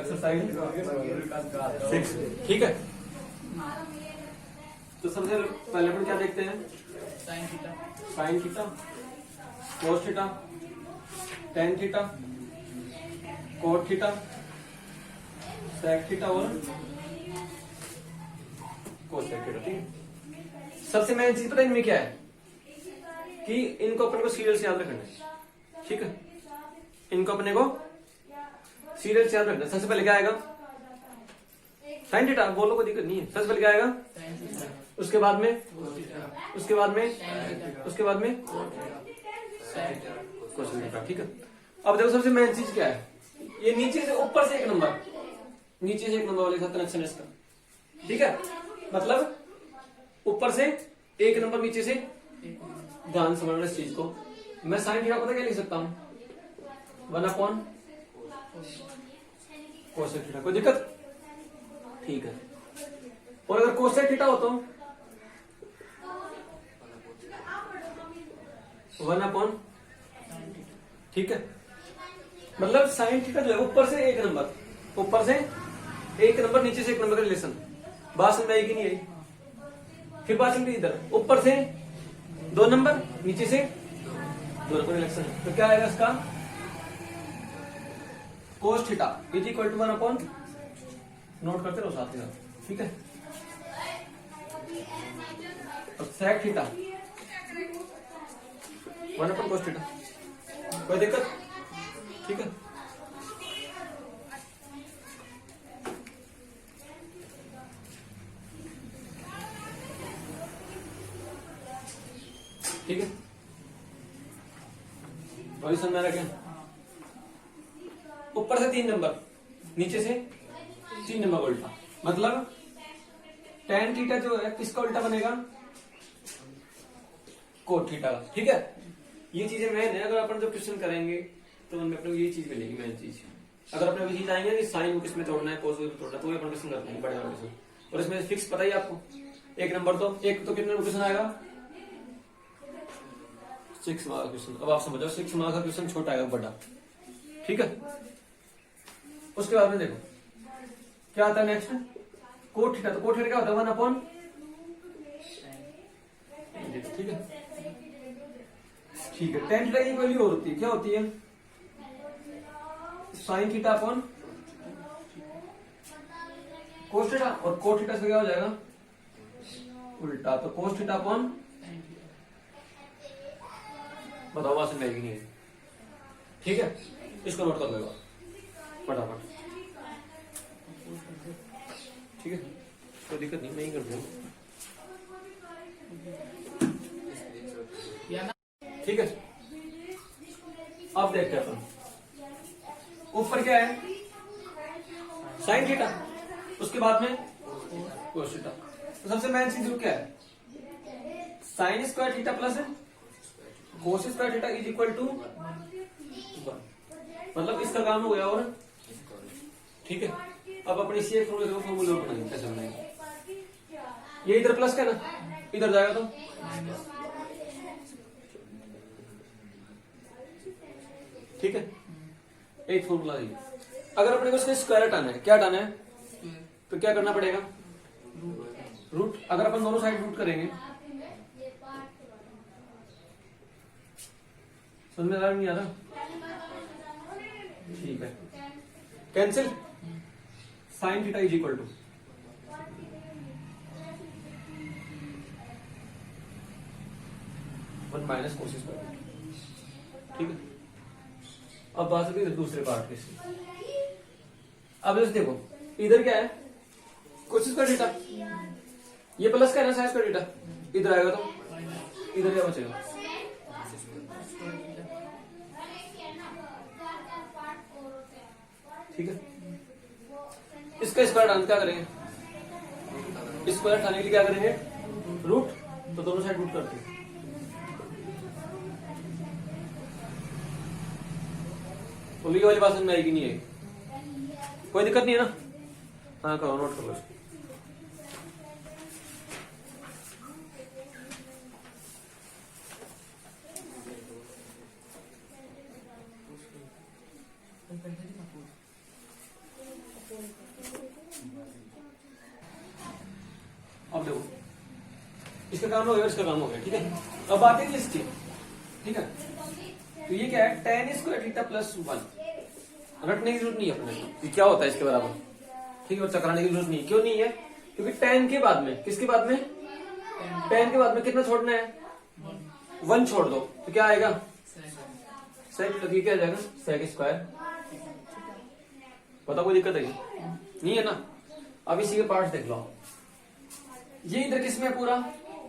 Exercise 6, ठीक है। तो सबसे पहले अपन क्या देखते हैं, sine theta, cos theta, tan theta, cot theta, sec theta और कोसेक थीटा, ठीक है। सबसे मेन चीज पता है इनमें क्या है कि इनको अपने को सीरियल से याद रखना है, ठीक है। इनको अपने को सीरियल से याद रखना है। सबसे पहले क्या आएगा, साइन थीटा, बोलो कोई दिक्कत नहीं है। सबसे पहले क्या आएगा, उसके बाद में, उसके बाद में, उसके बाद में कोसेक थीटा, ठीक है। अब देखो सबसे मेन चीज क्या है, ये नीचे से ऊपर से एक नंबर, नीचे से एक नंबर वाले के साथ कनेक्शन है इसका, ठीक है। मतलब ऊपर से एक नंबर, नीचे से, ध्यान समझना इस चीज को। मैं साइन थीटा पता क्या लिख सकता हूं, 1/, कोसेक थीटा, कोई दिक्कत, ठीक है। और अगर कोसेक थीटा हो तो 1/, ठीक है। मतलब साइन थीटा जो है ऊपर से एक नंबर, ऊपर से एक नंबर, नीचे से एक नंबर का रिलेशन। बात समझ में आएगी नहीं आई? फिर बात समझ इधर, ऊपर से 2 नंबर, नीचे से 2 नंबर रिलेशन। तो क्या आएगा इसका, cos theta is equal to 1/, note करते रहो साथ ही साथ, ठीक है। और सेक थीटा 1/, कोस थीटा, कोई दिक्कत, ठीक है। ठीक है, वही समझ रहा क्या, ऊपर से 3 नंबर, नीचे से 3 नंबर उल्टा। मतलब टेन थीटा जो है किसका उल्टा बनेगा, कोट थीटा, ठीक है। ये चीजें मेन है, अगर अपन जब क्वेश्चन करेंगे तो उनमें अपने को ये चीज मिलेगी मेन चीज। अगर अपने ये चीज आएंगे कि साइन को किसमें तोड़ना है, कोस को तोड़ना है, तो ये अपन क्वेश्चन करते हैं बड़े बड़े क्वेश्चन। और इसमें फिक्स पता ही आपको, एक नंबर तो एक, तो कितने नंबर क्वेश्चन आएगा, 6 मार्क्स क्वेश्चन। अब आप समझो 6 मार्क्स का क्वेश्चन छोटा आएगा बड़ा, ठीक है। उसके बाद में देखो क्या आता है नेक्स्ट, कोट थीटा। तो कोट थीटा क्या होता है, 1/, ठीक है, ठीक है। टेन थीटा की वैल्यू और होती है, क्या होती है, sine theta upon cos theta. और कोट थीटा से क्या हो जाएगा, उल्टा। तो कोस थीटा अपॉन, बताओ बात समझ नहीं है, ठीक है। इसको नोट कर लो फटाफट, ठीक है, कोई दिक्कत नहीं, मैं ही कर दूंगा, ठीक है। अब देखते हैं अपन, ऊपर क्या है, साइन थीटा, उसके बाद में कोस थीटा। तो सबसे मेन चीज क्या है, sine square theta plus cos square theta is equal to 1। मतलब इसका काम हो गया, और ठीक है। अब अपने इसी एक फॉर्मूले बनाएंगे, कैसे बनाएंगे, ये इधर प्लस का ना, इधर जाएगा तो ठीक है। एक फॉर्मूला है, अगर अपने को इसका स्क्वायर हटाना है, क्या हटाना है, तो क्या करना पड़ेगा, रूट। अगर अपन दोनों साइड रूट करेंगे, समझ में आ रहा नहीं आ रहा, ठीक है। Cancel, sine theta is equal to 1 minus cos square, ठीक है। अब बात करते हैं दूसरे पार्ट की। अब जैसे देखो इधर क्या है, कोस स्क्वायर थीटा, ये प्लस का है ना साइन स्क्वायर थीटा, इधर आएगा तो इधर क्या बचेगा, ठीक है। इसका स्क्वायर हटाने क्या करेंगे, स्क्वायर हटाने के लिए क्या करेंगे, रूट। तो दोनों साइड रूट करते हैं, बोलिए वाली बात समझ में आएगी नहीं आएगी, कोई दिक्कत नहीं है ना, हाँ करो, नोट करो इसको। अब देखो, इसका काम हो गया, इसका काम हो गया, ठीक है। अब बात है इसकी, ठीक है। तो ये क्या है, tan स्क्वायर थीटा प्लस 1। रटने की जरूरत नहीं है अपने को कि क्या होता है इसके बराबर, ठीक है, चकराने की जरूरत नहीं। क्यों नहीं है, क्योंकि tan के बाद में, किसके बाद में, tan के बाद में कितना छोड़ना है, 1 छोड़ दो, तो क्या आएगा, सेक। तो क्या आ जाएगा, सेक स्क्वायर। पता कोई दिक्कत है नहीं है ना। अब इसी के पार्ट देख लो, ये इधर किस में पूरा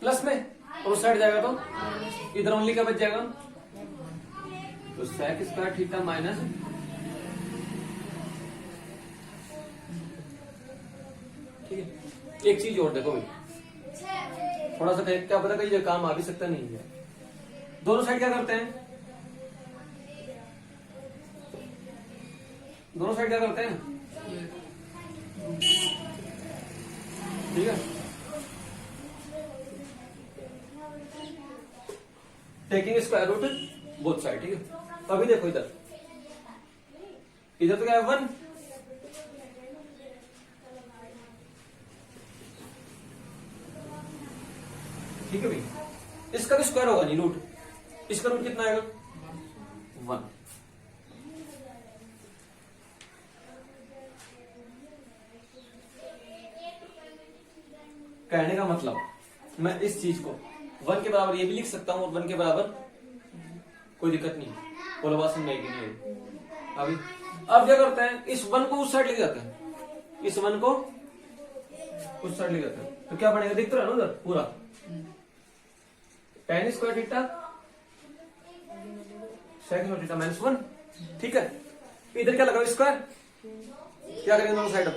प्लस में, और उस साइड जाएगा तो इधर ओनली क्या बच जाएगा, तो सेक स्क्वायर थीटा माइनस, ठीक है। एक चीज और देखो भाई, थोड़ा सा क्या पता कहीं काम आ भी सकता नहीं है। दोनों साइड क्या करते हैं, दोनों साइड क्या करते हैं, ठीक है, taking square root both side, ठीक है। अभी देखो इधर, इधर तो क्या है 1, ठीक है भाई। इसका भी स्क्वायर होगा नहीं, रूट, इसका रूट कितना आएगा, 1। कहने का मतलब मैं इस चीज को 1 के बराबर ये भी लिख सकता हूं, और 1 के बराबर कोई दिक्कत नहीं, पोलवासन में नहीं है। अभी अब क्या करते हैं, इस 1 को उस साइड ले जाते हैं, इस 1 को उस साइड ले जाते हैं, तो क्या बनेगा, दिख तो रहा है ना उधर पूरा, tan square theta sec square theta minus 1, ठीक है। इधर क्या लगा, स्क्वायर, क्या करेंगे दोनों साइड,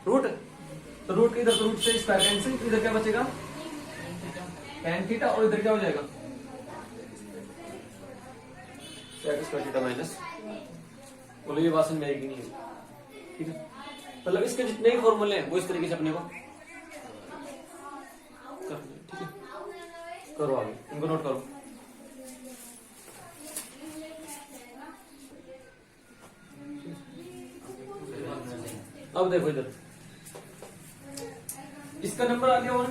रूट, तो रूट इधर रूट से स्क्वायर कैंसिल, इधर क्या बचेगा, tan थीटा, और इधर क्या हो जाएगा, सेक स्क्वायर थीटा माइनस, बोलो ये बात समझ में आएगी नहीं है, ठीक है। मतलब इसके जितने ही फॉर्मूले हैं वो इस तरीके से अपने को करने, ठीक है। करो आगे, इनको नोट करो। अब देखो इधर, इसका नंबर आ गया 1,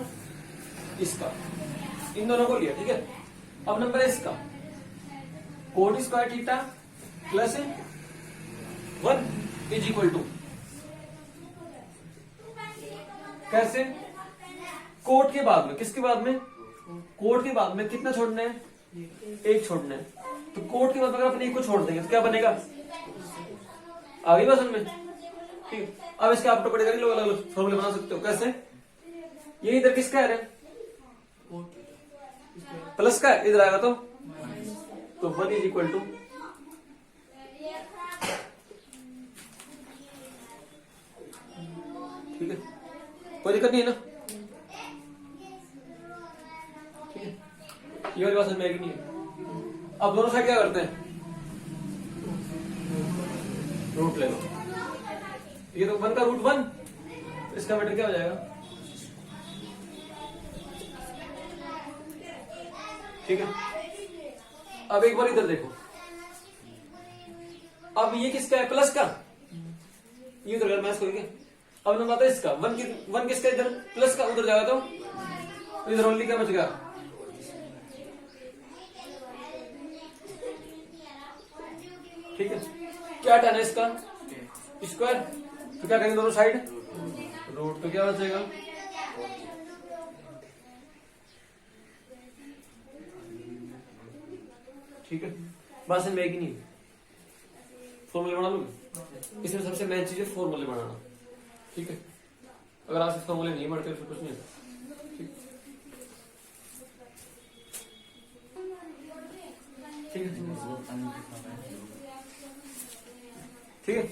इसका, इन दोनों को लिया, ठीक है। अब नंबर है इसका, cot square theta plus 1 is equal to, कैसे, कोट के बाद में, किसके बाद में, कोट के बाद में कितना छोड़ना है, 1 छोड़ना है। तो कोट के बाद अगर अपन 1 को छोड़ देंगे तो क्या बनेगा, आगे बस में, ठीक है। अब इसके आप टुकड़े करके लोग अलग अलग फॉर्मूले बना सकते हो, कैसे, ये इधर किसका है, प्लस का है, इधर आएगा तो 1 इज इक्वल टू, ठीक है, कोई दिक्कत नहीं है ना, ठीक है। ये वाली बात समझ में आएगी नहीं है। अब दोनों साइड क्या करते हैं, रूट ले लो, ये तो 1 का रूट 1, इसका मीटर क्या हो जाएगा, ठीक है। अब एक बार इधर देखो, अब ये किसका है, प्लस का, ये उधर अगर मैच करेंगे, अब नंबर आता है इसका, 1 किसका, इधर प्लस का, उधर जाएगा तो इधर ओनली क्या बचेगा, ठीक है। क्या tan है इसका, स्क्वायर, तो क्या करेंगे दोनों साइड रूट, तो क्या बचेगा, ठीक है। बात समझ में आएगी नहीं, फॉर्मूले बना लोगे, इसमें सबसे मेन चीज है फॉर्मूले बनाना, ठीक है। अगर आप फॉर्मूले नहीं बढ़ते तो कुछ नहीं होता, ठीक है, ठीक है।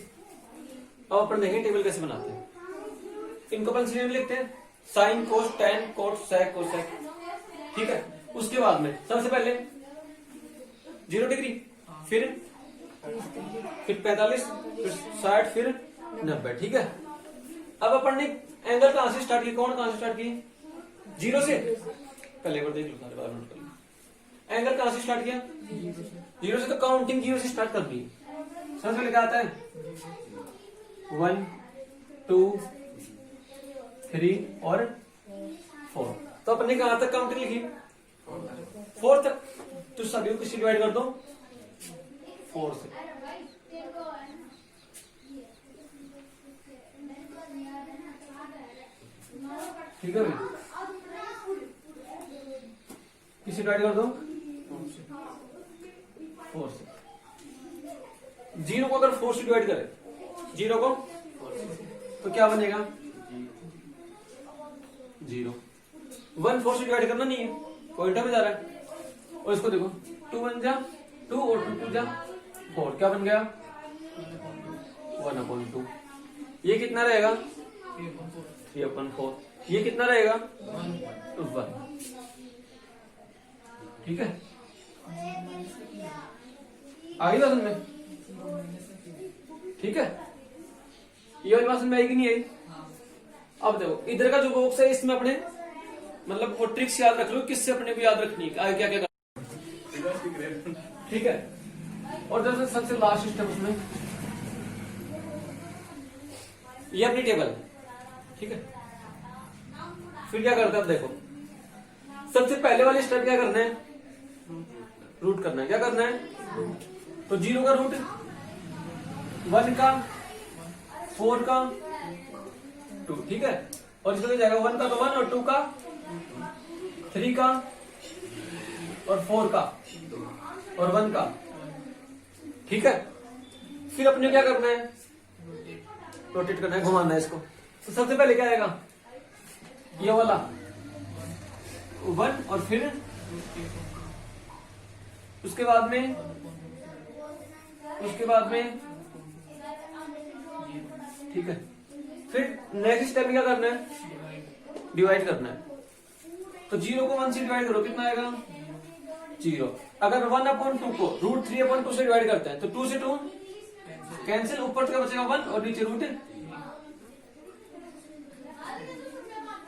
अब अपन देखेंगे टेबल कैसे बनाते हैं, इनको अपन सीरियल में लिखते हैं, sine cos tan cot sec cosec, ठीक है। उसके बाद में सबसे पहले 0 डिग्री, फिर 45, फिर 60, फिर 90, ठीक है। अब अपन ने एंगल कहां से स्टार्ट किया, कौन कहां से स्टार्ट किया, 0 से, पहले बार देख लो, सारे बार नोट कर लो। एंगल कहां से स्टार्ट किया, 0 से, तो काउंटिंग 0 से स्टार्ट कर दी। सबसे पहले क्या आता है, 1 2 3 और 4। तो अपने कहां तक काउंटिंग लिखी? 4 तक। तो सभी को किससे डिवाइड कर दो? 4 से। ठीक है भाई, किससे डिवाइड कर दो? 4 से। 0 को अगर 4 से डिवाइड करें, 0 को, तो क्या बनेगा? 0। 1 4 से डिवाइड करना नहीं है, पॉइंटर में जा रहा है। और इसको देखो, 2 1 जा 2 और 2 2 जा 4, क्या बन गया? 1/2। ये कितना रहेगा? 3/4। ये कितना रहेगा? 1। ठीक है, आगे बात में। ठीक है, ये वाली बात में आएगी नहीं आई? अब देखो इधर का जो बॉक्स है इसमें अपने मतलब वो ट्रिक्स याद रख लो, किससे अपने को याद रखनी है, आगे क्या क्या करना। ठीक है, और जैसे सबसे लास्ट स्टेप उसमें ये अपनी टेबल। ठीक है, फिर क्या करते हैं? अब देखो सबसे पहले वाले स्टेप क्या करना है? रूट करना है। क्या करना है? तो 0 का रूट, 1 का, 4 का, 2। ठीक है, और इसमें जाएगा 1 का तो 1 और 2 का, 3 का और 4 का और 1 का। ठीक है, फिर अपने क्या करना है? रोटेट करना है, घुमाना है इसको। तो सबसे पहले क्या आएगा? ये वाला 1 और फिर उसके बाद में ठीक है, फिर नेक्स्ट स्टेप क्या करना है? डिवाइड करना है। तो 0 को 1 से डिवाइड करो, कितना आएगा? 0। अगर 1/2 को √3/2 से डिवाइड करते हैं तो 2 से 2 कैंसिल, ऊपर क्या बचेगा? 1 और नीचे रूट।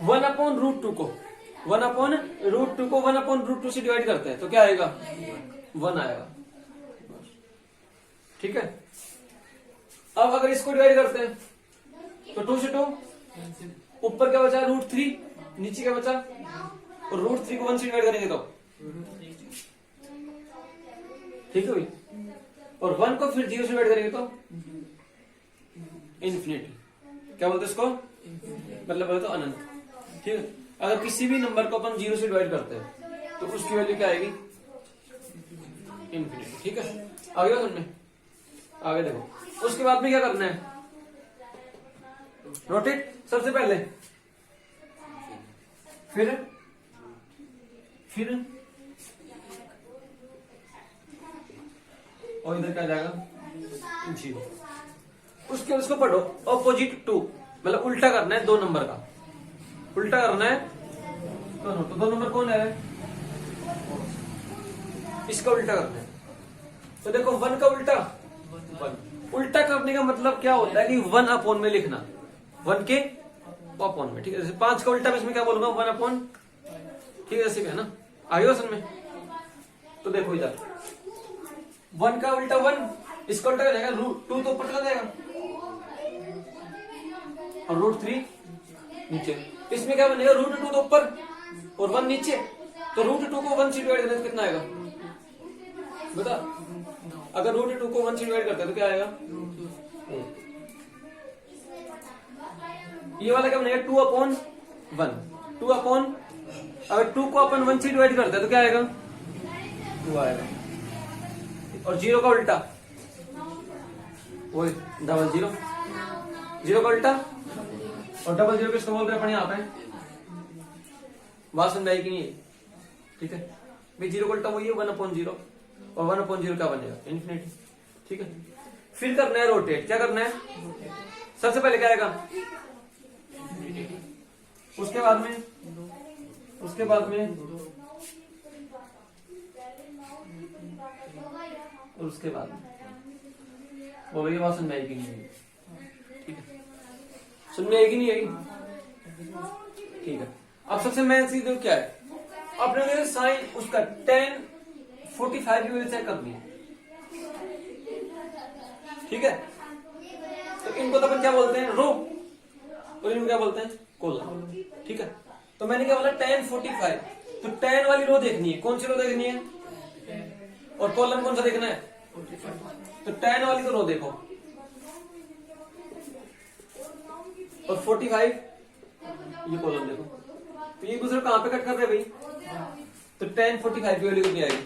1/√2 को 1/√2 से डिवाइड करते हैं तो क्या आएगा? 1 आएगा। ठीक है, अब अगर इसको डिवाइड करते हैं तो 2 से 2 ऊपर क्या बचा? √3, नीचे क्या बचा? और √3 को 1 से डिवाइड करेंगे तो ठीक है भाई, और 1 को फिर 0 से डिवाइड करेंगे तो इन्फिनिटी। क्या बोलते हैं इसको? मतलब बोलते तो अनंत। ठीक है, अगर किसी भी नंबर को अपन 0 से डिवाइड करते हैं तो उसकी वैल्यू क्या आएगी? इन्फिनिटी। ठीक है, आगे सुनने, आगे देखो। उसके बाद में क्या करना है? रोटेट सबसे पहले, फिर और इधर क्या जाएगा? 0। उसको पढ़ो, ऑपोजिट टू, मतलब उल्टा करना है 2 नंबर का, उल्टा करना है दोनों। तो 2 नंबर कौन है? इसका उल्टा करना है। तो देखो 1 का उल्टा 1। उल्टा करने का मतलब क्या होता है कि 1/, में लिखना, 1 के अपॉन में। ठीक है, जैसे 5 का उल्टा में इसमें क्या बोलूंगा? 1/। ठीक है, जैसे भी है ना, आगे समझ में। तो देखो इधर 1 का उल्टा 1, इसका उल्टा जाएगा √2 तो ऊपर चला जाएगा और √3 नीचे। इसमें क्या बनेगा? √2 तो ऊपर और 1 नीचे। तो √2 को 1 से डिवाइड करें तो कितना आएगा? बता, अगर √2 को 1 से डिवाइड करते हैं तो क्या आएगा? ये वाला क्या बनेगा? 2/1। 2/, अगर 2 को अपन 1 से डिवाइड करते हैं तो क्या आएगा? 2 आएगा। और 0 का उल्टा वही 000। 0 का उल्टा और 00 किसको बोल रहे हैं अपन यहाँ पे? बात समझ आई कि नहीं? ठीक है भाई, 0 का उल्टा वही है 1/0 और 1/0 क्या बनेगा? इन्फिनिटी। ठीक है, फिर करना है रोटेट। क्या करना है? सबसे पहले क्या आएगा? उसके बाद में और उसके बाद बोलो, ये बात समझ में आएगी नहीं आएगी? ठीक है, समझ में आएगी नहीं आएगी? ठीक है, अब सबसे मेन चीज क्या है? अपने साइन उसका 10 45 की वैल्यू चेक करनी है। ठीक है, तो इनको तो अपन क्या बोलते हैं? रो। और इनको क्या बोलते हैं, कॉलम। ठीक है, तो मैंने क्या बोला 10 45, तो 10 वाली रो देखनी है, कौन सी रो देखनी है, और कॉलम कौन सा देखना है, तो 10 वाली तो रो देखो, और 45 ये कॉलम देखो, तो ये दूसरे कहां पे कट कर रहे हैं भाई, तो 10 45 की वैल्यू कितनी आएगी,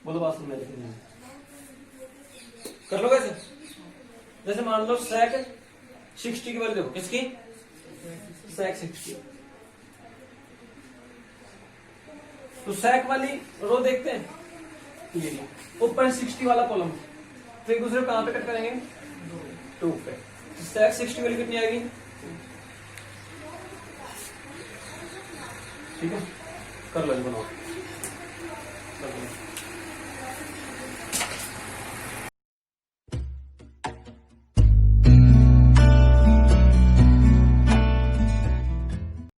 बोलो बात सुन मेरे, कर लो कैसे, जैसे मान लो sec 60 की वैल्यू देखो, किसकी, sec 60, तो sec वाली रो देखते हैं, ये ऊपर 60 वाला कॉलम, तो एक दूसरे को कहां पे कट करेंगे, 2 पे, तो sec 60 वैल्यू कितनी आएगी, ठीक है, कर लो बनाओ।